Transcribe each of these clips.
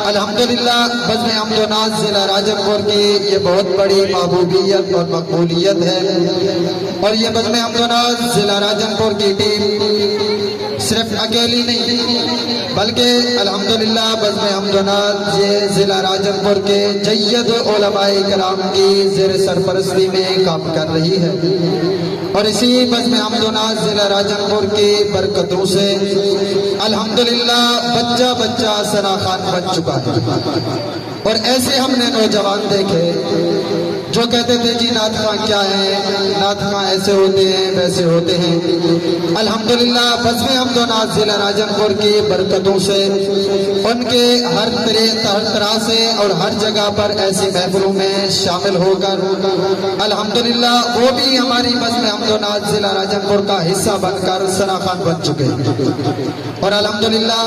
الحمدللہ بزم حمد و ناز ضلع راجن پور کی یہ بہت بڑی محبوبیت اور مقبولیت ہے، اور یہ بزم حمد و ناز ضلع راجن پور کی ٹیم صرف اکیلی نہیں بلکہ الحمدللہ بزم حمد و ناز یہ ضلع راجن پور کے جید علماء کرام کی زیر سرپرستی میں کام کر رہی ہے، اور اسی بزم حمد و ناز ضلع راجن پور کی برکتوں سے الحمدللہ بچہ بچہ ثنا خوان بن چکا ہے۔ اور ایسے ہم نے نوجوان دیکھے جو کہتے تھے جی نعت خواں کیا ہے، نعت خواں ایسے ہوتے ہیں ویسے ہوتے ہیں۔ الحمدللہ بزم حمد و ناز ضلع راجن پور کی برکتوں سے ان کے ہر طرح سے اور ہر جگہ پر ایسی محفلوں میں شامل ہو کر الحمدللہ وہ بھی ہماری بزم حمد و ناز ضلع راجن پور کا حصہ بن کر ثنا خوان بن چکے ہیں، اور الحمدللہ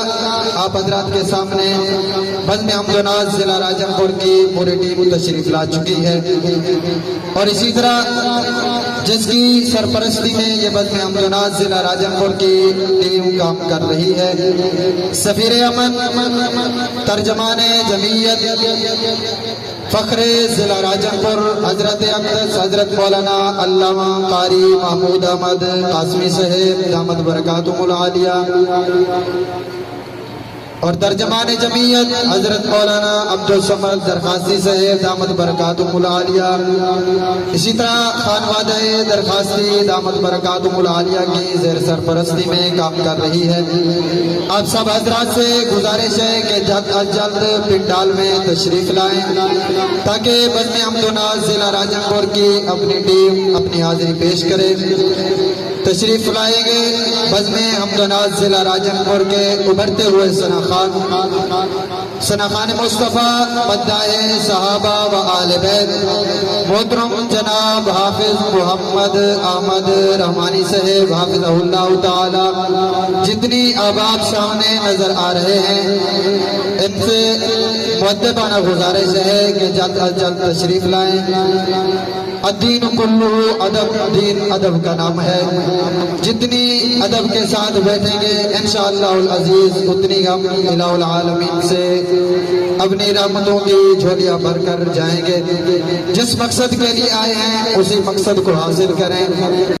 آپ حضرات کے سامنے بزم حمد و ناز ضلع راجن پور کی پوری ٹیم تشریف لا چکی ہے، اور اسی طرح جس کی سرپرستی میں یہ بزم حمد و ناز ضلع راجن پور کی ٹیم کام کر رہی ہے، سفیر امن، ترجمان جمعیت، فخر ضلع راجن پور حضرت اقدس حضرت مولانا علامہ قاری محمود احمد قاسمی صاحب دامت برکاتہم العالیہ، اور ترجمان جمعیت حضرت مولانا عبدالصمد درخواستی صاحب دامت برکاتہم العالیہ، اسی طرح خانوادہ درخواستی دامت برکاتہم العالیہ کی زیر سرپرستی میں کام کر رہی ہے۔ آپ سب حضرات سے گزارش ہے کہ جلد از جلد پنڈال میں تشریف لائیں تاکہ بزم حمد و ناز ضلع راجن پور کی اپنی ٹیم اپنی حاضری پیش کرے۔ تشریف لائیں گے بزم حمد و ناز ضلع راجن پور کے ابھرتے ہوئے ثنا خوان مصطفیٰ مداح صحابہ و آل بیت محترم جناب حافظ محمد احمد رحمانی صاحب حافظہ اللہ تعالی، جتنی احباب سامنے نظر آ رہے ہیں ان سے مؤدبانہ گزارش ہے کہ جلد از جلد تشریف لائیں۔ الدین کلہ ادب، دین ادب کا نام ہے، جتنی ادب کے ساتھ بیٹھیں گے انشاءاللہ العزیز اتنی ہم الہ العالمین سے اپنی رحمتوں کی جھولیاں بھر کر جائیں گے۔ جس مقصد کے لیے آئے ہیں اسی مقصد کو حاصل کریں۔